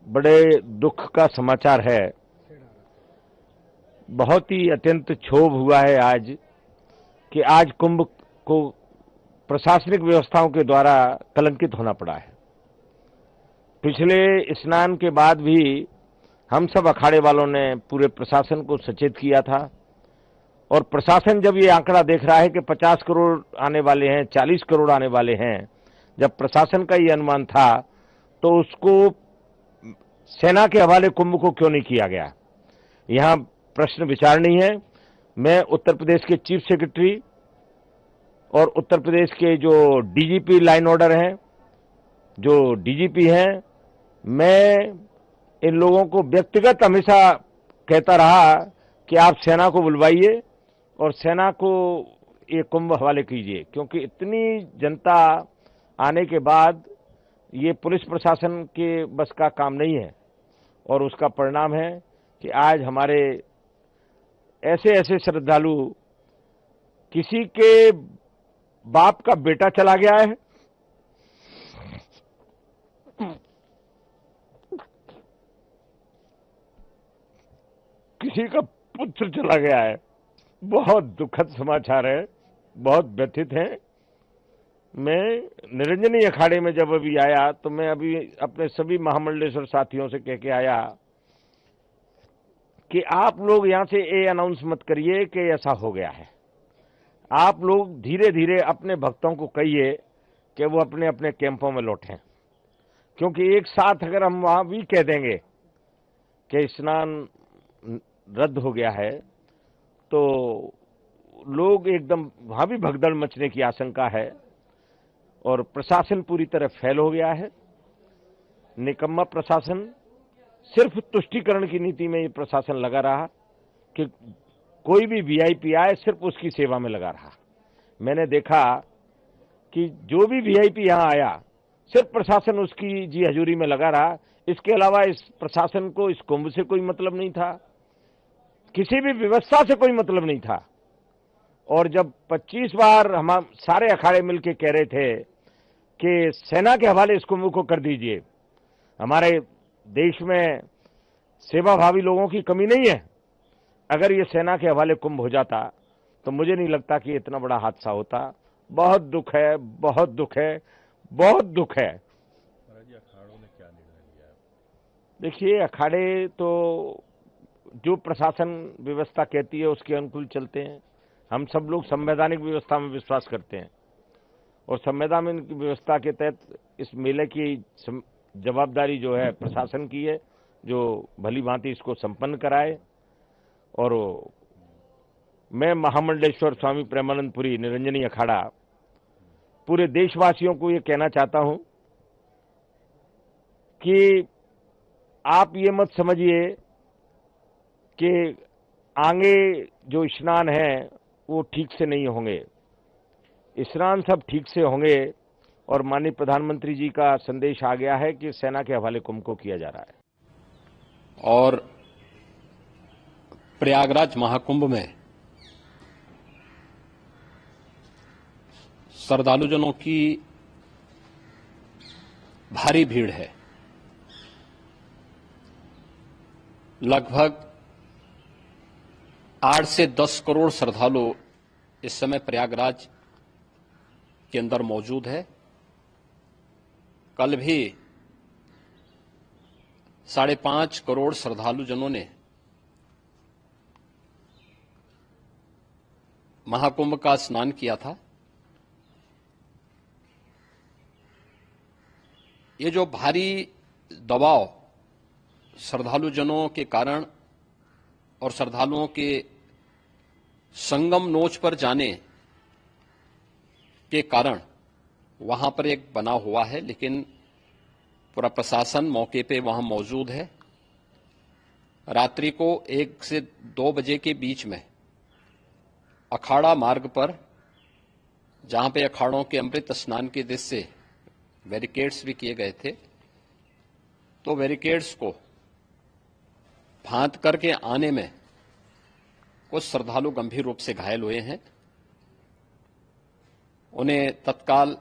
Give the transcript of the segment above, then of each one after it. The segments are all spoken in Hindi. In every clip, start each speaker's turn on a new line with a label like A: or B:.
A: बड़े दुख का समाचार है। बहुत ही अत्यंत क्षोभ हुआ है आज कि आज कुंभ को प्रशासनिक व्यवस्थाओं के द्वारा कलंकित होना पड़ा है। पिछले स्नान के बाद भी हम सब अखाड़े वालों ने पूरे प्रशासन को सचेत किया था और प्रशासन जब ये आंकड़ा देख रहा है कि 50 करोड़ आने वाले हैं, 40 करोड़ आने वाले हैं, जब प्रशासन का ये अनुमान था तो उसको सेना के हवाले कुंभ को क्यों नहीं किया गया। यहां प्रश्न विचार नहीं है। मैं उत्तर प्रदेश के चीफ सेक्रेटरी और उत्तर प्रदेश के जो डीजीपी लाइन ऑर्डर हैं, जो डीजीपी हैं, मैं इन लोगों को व्यक्तिगत हमेशा कहता रहा कि आप सेना को बुलवाइए और सेना को ये कुंभ हवाले कीजिए, क्योंकि इतनी जनता आने के बाद ये पुलिस प्रशासन के बस का काम नहीं है। और उसका परिणाम है कि आज हमारे ऐसे ऐसे श्रद्धालु, किसी के बाप का बेटा चला गया है, किसी का पुत्र चला गया है। बहुत दुखद समाचार है, बहुत व्यथित है। मैं निरंजनी अखाड़े में जब अभी आया तो मैं अभी अपने सभी महामंडलेश्वर साथियों से कह के आया कि आप लोग यहां से ये अनाउंस मत करिए कि ऐसा हो गया है। आप लोग धीरे धीरे अपने भक्तों को कहिए कि वो अपने अपने कैंपों में लौटें, क्योंकि एक साथ अगर हम वहां भी कह देंगे कि स्नान रद्द हो गया है तो लोग एकदम वहां भी भगदड़ मचने की आशंका है और प्रशासन पूरी तरह फेल हो गया है। निकम्मा प्रशासन, सिर्फ तुष्टीकरण की नीति में ये प्रशासन लगा रहा कि कोई भी वीआईपी आए सिर्फ उसकी सेवा में लगा रहा। मैंने देखा कि जो भी वीआईपी यहां आया सिर्फ प्रशासन उसकी जी हजूरी में लगा रहा। इसके अलावा इस प्रशासन को इस कुंभ से कोई मतलब नहीं था, किसी भी व्यवस्था से कोई मतलब नहीं था। और जब 25 बार हम सारे अखाड़े मिलकर कह रहे थे कि सेना के हवाले इस कुंभ को कर दीजिए, हमारे देश में सेवाभावी लोगों की कमी नहीं है। अगर ये सेना के हवाले कुंभ हो जाता तो मुझे नहीं लगता कि इतना बड़ा हादसा होता। बहुत दुख है, बहुत दुख है, बहुत दुख है।
B: अखाड़ों ने क्या निर्णय लिया?
A: देखिए, अखाड़े तो जो प्रशासन व्यवस्था कहती है उसके अनुकूल चलते हैं। हम सब लोग संवैधानिक व्यवस्था में विश्वास करते हैं और संवैधानिक व्यवस्था के तहत इस मेले की जवाबदारी जो है प्रशासन की है, जो भली भांति इसको संपन्न कराए। और मैं महामंडलेश्वर स्वामी प्रेमानंदपुरी निरंजनी अखाड़ा पूरे देशवासियों को ये कहना चाहता हूं कि आप ये मत समझिए कि आगे जो स्नान है वो ठीक से नहीं होंगे। स्नान सब ठीक से होंगे और माननीय प्रधानमंत्री जी का संदेश आ गया है कि सेना के हवाले कुंभ को किया जा रहा है।
C: और प्रयागराज महाकुंभ में श्रद्धालुजनों की भारी भीड़ है। लगभग 8 से 10 करोड़ श्रद्धालु इस समय प्रयागराज के अंदर मौजूद है। कल भी 5.5 करोड़ श्रद्धालुजनों ने महाकुंभ का स्नान किया था। ये जो भारी दबाव श्रद्धालुजनों के कारण और श्रद्धालुओं के संगम नोच पर जाने के कारण वहां पर एक बना हुआ है, लेकिन पूरा प्रशासन मौके पे वहां मौजूद है। रात्रि को 1 से 2 बजे के बीच में अखाड़ा मार्ग पर, जहां पे अखाड़ों के अमृत स्नान के दृश्य से बैरिकेड्स भी किए गए थे, तो बैरिकेड्स को फांद करके आने में कुछ श्रद्धालु गंभीर रूप से घायल हुए हैं। उन्हें तत्काल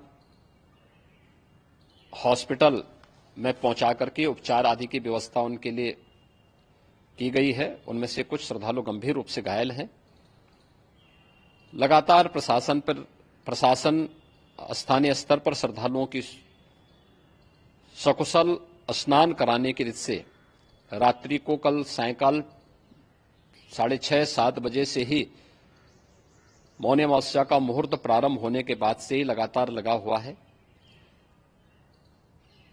C: हॉस्पिटल में पहुंचा करके उपचार आदि की व्यवस्था उनके लिए की गई है। उनमें से कुछ श्रद्धालु गंभीर रूप से घायल हैं। लगातार प्रशासन स्थानीय स्तर पर श्रद्धालुओं की सकुशल स्नान कराने की रीत से रात्रि को कल सायंकाल 6:30-7 बजे से ही मौनी अमावस्या का मुहूर्त प्रारंभ होने के बाद से ही लगातार लगा हुआ है।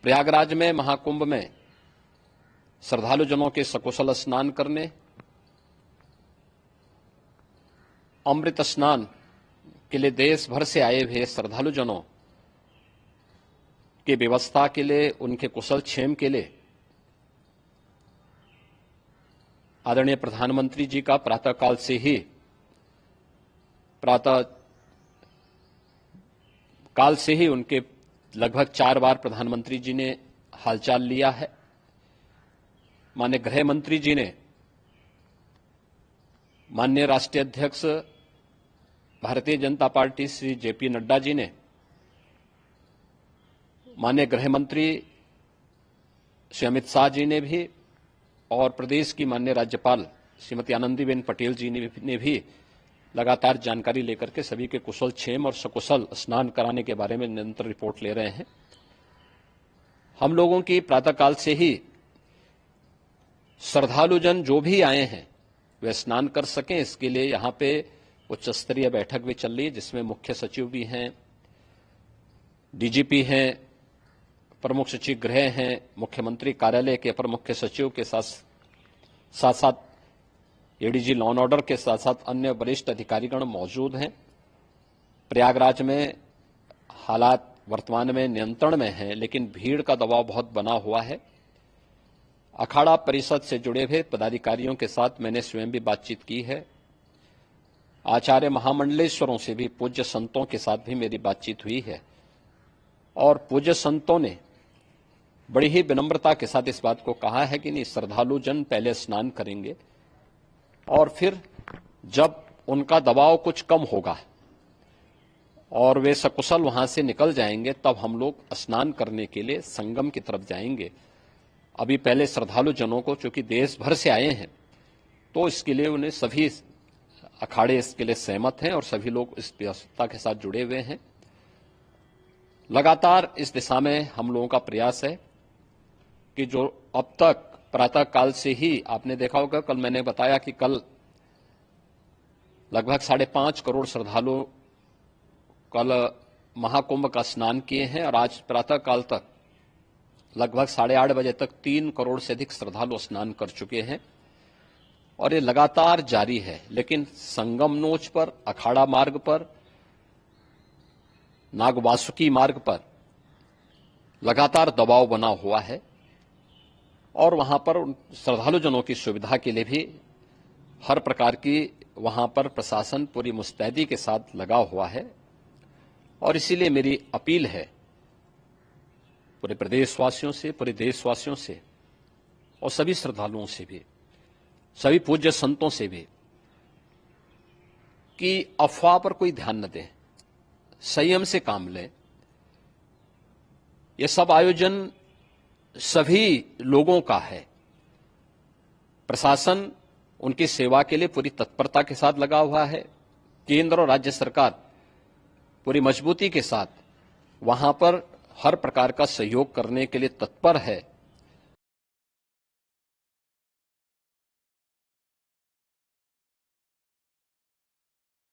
C: प्रयागराज में महाकुंभ में श्रद्धालुजनों के सकुशल स्नान करने, अमृत स्नान के लिए देश भर से आए हुए श्रद्धालुजनों की व्यवस्था के लिए, उनके कुशल क्षेम के लिए आदरणीय प्रधानमंत्री जी का प्रातःकाल से ही उनके लगभग 4 बार प्रधानमंत्री जी ने हालचाल लिया है। माननीय गृह मंत्री जी ने, माननीय राष्ट्रीय अध्यक्ष भारतीय जनता पार्टी श्री जेपी नड्डा जी ने, माननीय गृह मंत्री श्री अमित शाह जी ने भी, और प्रदेश की माननीय राज्यपाल श्रीमती आनंदीबेन पटेल जी ने भी लगातार जानकारी लेकर के सभी के कुशल क्षेम और सकुशल स्नान कराने के बारे में निरंतर रिपोर्ट ले रहे हैं। हम लोगों की प्रातःकाल से ही श्रद्धालुजन जो भी आए हैं वे स्नान कर सकें, इसके लिए यहां पे उच्च स्तरीय बैठक भी चल रही है, जिसमें मुख्य सचिव भी हैं, डीजीपी हैं, प्रमुख सचिव गृह हैं, मुख्यमंत्री कार्यालय के अपर मुख्य सचिव के साथ साथ एडीजी लॉ एंड ऑर्डर के साथ साथ अन्य वरिष्ठ अधिकारीगण मौजूद हैं। प्रयागराज में हालात वर्तमान में नियंत्रण में हैं, लेकिन भीड़ का दबाव बहुत बना हुआ है। अखाड़ा परिषद से जुड़े हुए पदाधिकारियों के साथ मैंने स्वयं भी बातचीत की है। आचार्य महामंडलेश्वरों से भी, पूज्य संतों के साथ भी मेरी बातचीत हुई है, और पूज्य संतों ने बड़ी ही विनम्रता के साथ इस बात को कहा है कि नहीं, श्रद्धालु जन पहले स्नान करेंगे और फिर जब उनका दबाव कुछ कम होगा और वे सकुशल वहां से निकल जाएंगे, तब हम लोग स्नान करने के लिए संगम की तरफ जाएंगे। अभी पहले श्रद्धालु जनों को, चूंकि देश भर से आए हैं, तो इसके लिए उन्हें सभी अखाड़े इसके लिए सहमत हैं और सभी लोग इस व्यवस्था के साथ जुड़े हुए हैं। लगातार इस दिशा में हम लोगों का प्रयास है कि जो अब तक प्रातः काल से ही आपने देखा होगा, कल मैंने बताया कि कल लगभग 5.5 करोड़ श्रद्धालु कल महाकुंभ का स्नान किए हैं, और आज प्रातः काल तक लगभग 8:30 बजे तक 3 करोड़ से अधिक श्रद्धालु स्नान कर चुके हैं, और ये लगातार जारी है। लेकिन संगम नोच पर, अखाड़ा मार्ग पर, नागवासुकी मार्ग पर लगातार दबाव बना हुआ है, और वहां पर श्रद्धालुजनों की सुविधा के लिए भी हर प्रकार की वहां पर प्रशासन पूरी मुस्तैदी के साथ लगा हुआ है। और इसीलिए मेरी अपील है पूरे प्रदेशवासियों से, पूरे देशवासियों से, और सभी श्रद्धालुओं से भी, सभी पूज्य संतों से भी, कि अफवाह पर कोई ध्यान न दें, संयम से काम लें। ये सब आयोजन सभी लोगों का है। प्रशासन उनकी सेवा के लिए पूरी तत्परता के साथ लगा हुआ है। केंद्र और राज्य सरकार पूरी मजबूती के साथ वहां पर हर प्रकार का सहयोग करने के लिए तत्पर है।